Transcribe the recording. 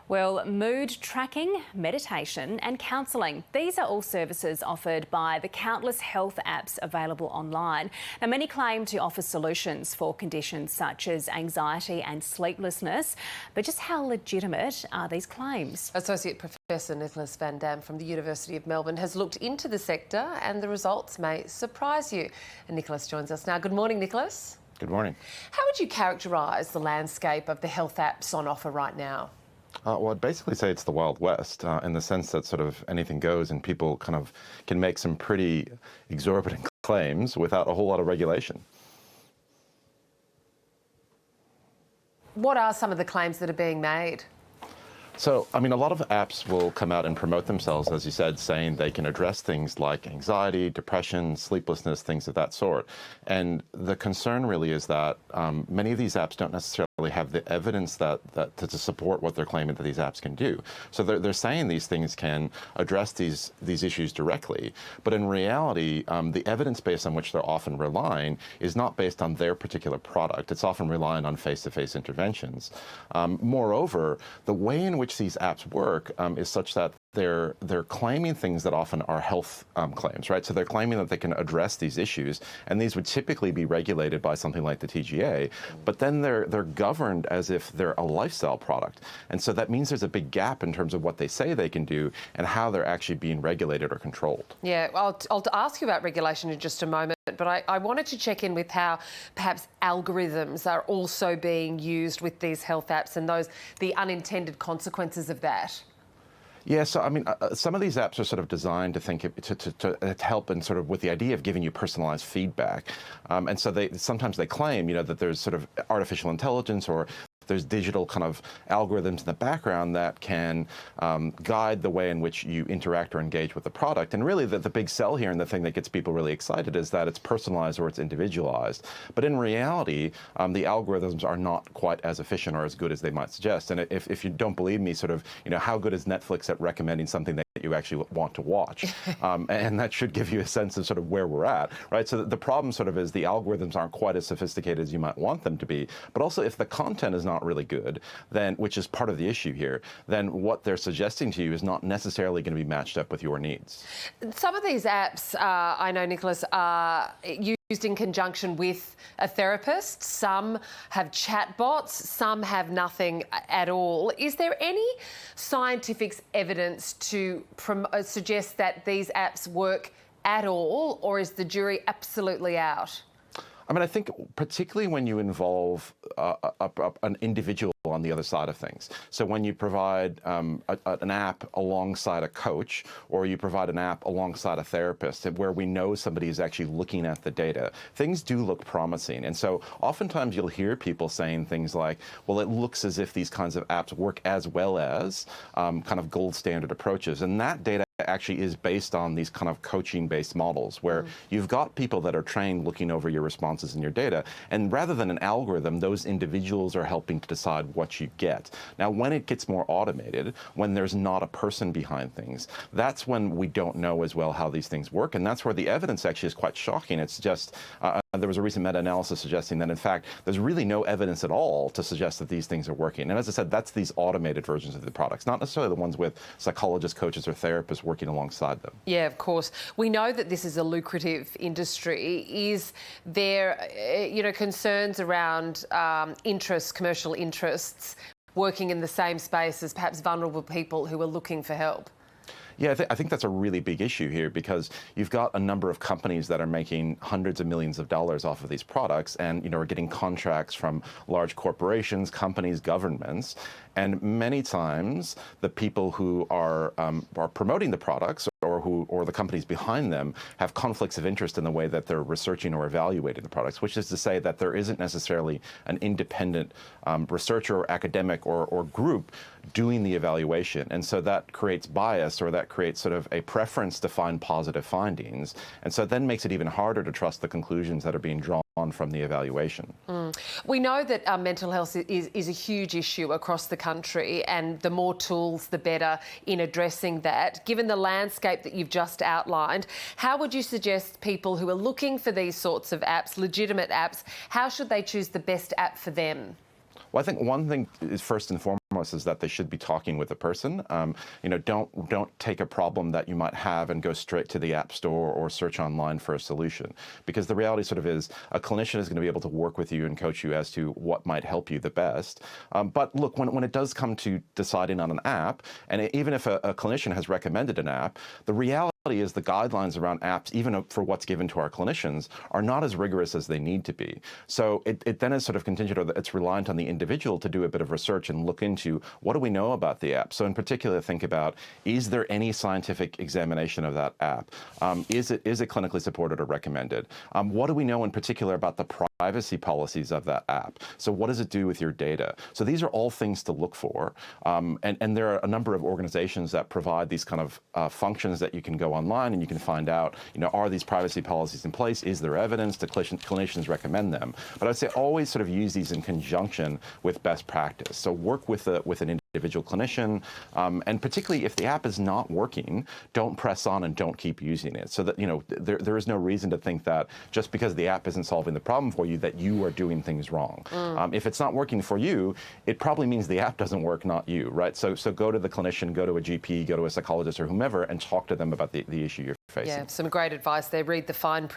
Well, mood tracking, meditation and counselling. These are all services offered by the countless health apps available online. Now, many claim to offer solutions for conditions such as anxiety and sleeplessness. But just how legitimate are these claims? Associate Professor Nicholas Van Dam from the University of Melbourne has looked into the sector and the results may surprise you. And Nicholas joins us now. Good morning, Nicholas. Good morning. How would you characterise the landscape of the health apps on offer right now? Well, I'd basically say it's the Wild West in the sense that sort of anything goes and people kind of can make some pretty exorbitant claims without a whole lot of regulation. What are some of the claims that are being made? So, I mean, a lot of apps will come out and promote themselves, as you said, saying they can address things like anxiety, depression, sleeplessness, things of that sort. And the concern really is that many of these apps don't necessarily have the evidence to support what they're claiming that these apps can do. So they're saying these things can address these issues directly, but in reality, the evidence base on which they're often relying is not based on their particular product. It's often relying on face-to-face interventions. Moreover, the way in which these apps work is such that they're claiming things that often are health claims, right? So they're claiming that they can address these issues, and these would typically be regulated by something like the TGA, but then they're governed as if they're a lifestyle product. And so that means there's a big gap in terms of what they say they can do and how they're actually being regulated or controlled. Yeah, well, I'll ask you about regulation in just a moment, but I wanted to check in with how perhaps algorithms are also being used with these health apps and the unintended consequences of that. Yeah, so I mean, some of these apps are sort of designed to help and sort of with the idea of giving you personalized feedback, and so sometimes they claim, that there's sort of artificial intelligence or there's digital kind of algorithms in the background that can guide the way in which you interact or engage with the product. And really, the big sell here and the thing that gets people really excited is that it's personalized or it's individualized. But in reality, the algorithms are not quite as efficient or as good as they might suggest. And if you don't believe me, sort of, how good is Netflix at recommending something that you actually want to watch? And that should give you a sense of sort of where we're at, right? So the problem sort of is the algorithms aren't quite as sophisticated as you might want them to be. But also, if the content is not really good, then, which is part of the issue here, then what they're suggesting to you is not necessarily going to be matched up with your needs. Some of these apps, I know, Nicholas, are used in conjunction with a therapist. Some have chatbots, some have nothing at all. Is there any scientific evidence to suggest that these apps work at all, or is the jury absolutely out? I mean, I think particularly when you involve an individual on the other side of things. So when you provide an app alongside a coach, or you provide an app alongside a therapist where we know somebody is actually looking at the data, things do look promising. And so oftentimes you'll hear people saying things like, well, it looks as if these kinds of apps work as well as kind of gold standard approaches. And that data actually is based on these kind of coaching-based models where you've got people that are trained looking over your responses and your data, and rather than an algorithm, those individuals are helping to decide what you get. Now, when it gets more automated, when there's not a person behind things, that's when we don't know as well how these things work, and that's where the evidence actually is quite shocking. It's just, there was a recent meta-analysis suggesting that, in fact, there's really no evidence at all to suggest that these things are working. And as I said, that's these automated versions of the products, not necessarily the ones with psychologists, coaches, or therapists working alongside them. Yeah, of course. We know that this is a lucrative industry. Is there, concerns around commercial interests working in the same space as perhaps vulnerable people who are looking for help? Yeah, I think that's a really big issue here because you've got a number of companies that are making hundreds of millions of dollars off of these products and, are getting contracts from large corporations, companies, governments. And many times the people who are promoting the products or the companies behind them have conflicts of interest in the way that they're researching or evaluating the products, which is to say that there isn't necessarily an independent researcher or academic or group doing the evaluation. And so that creates bias, or that creates sort of a preference to find positive findings. And so it then makes it even harder to trust the conclusions that are being drawn from the evaluation. We know that mental health is a huge issue across the country, and the more tools, the better in addressing that. Given the landscape that you've just outlined, how would you suggest people who are looking for these sorts of apps, legitimate apps, how should they choose the best app for them? Well, I think one thing is first and foremost is that they should be talking with a person. Don't take a problem that you might have and go straight to the App Store or search online for a solution, because the reality sort of is a clinician is going to be able to work with you and coach you as to what might help you the best. But look, when it does come to deciding on an app, and even if a clinician has recommended an app, the reality is the guidelines around apps, even for what's given to our clinicians, are not as rigorous as they need to be. So it then is sort of contingent, or it's reliant on the individual to do a bit of research and look into what do we know about the app. So in particular, think about, is there any scientific examination of that app? Is it clinically supported or recommended? What do we know in particular about the privacy policies of that app? So what does it do with your data? So these are all things to look for. And there are a number of organizations that provide these kind of functions that you can go online and you can find out, are these privacy policies in place? Is there evidence? Do clinicians recommend them? But I'd say always sort of use these in conjunction with best practice. So work with an individual clinician, and particularly if the app is not working, don't press on and don't keep using it. So that, there is no reason to think that just because the app isn't solving the problem for you, that you are doing things wrong. If it's not working for you, it probably means the app doesn't work, not you, right? So go to the clinician, go to a GP, go to a psychologist or whomever, and talk to them about the issue you're facing. Yeah, some great advice there. Read the fine print.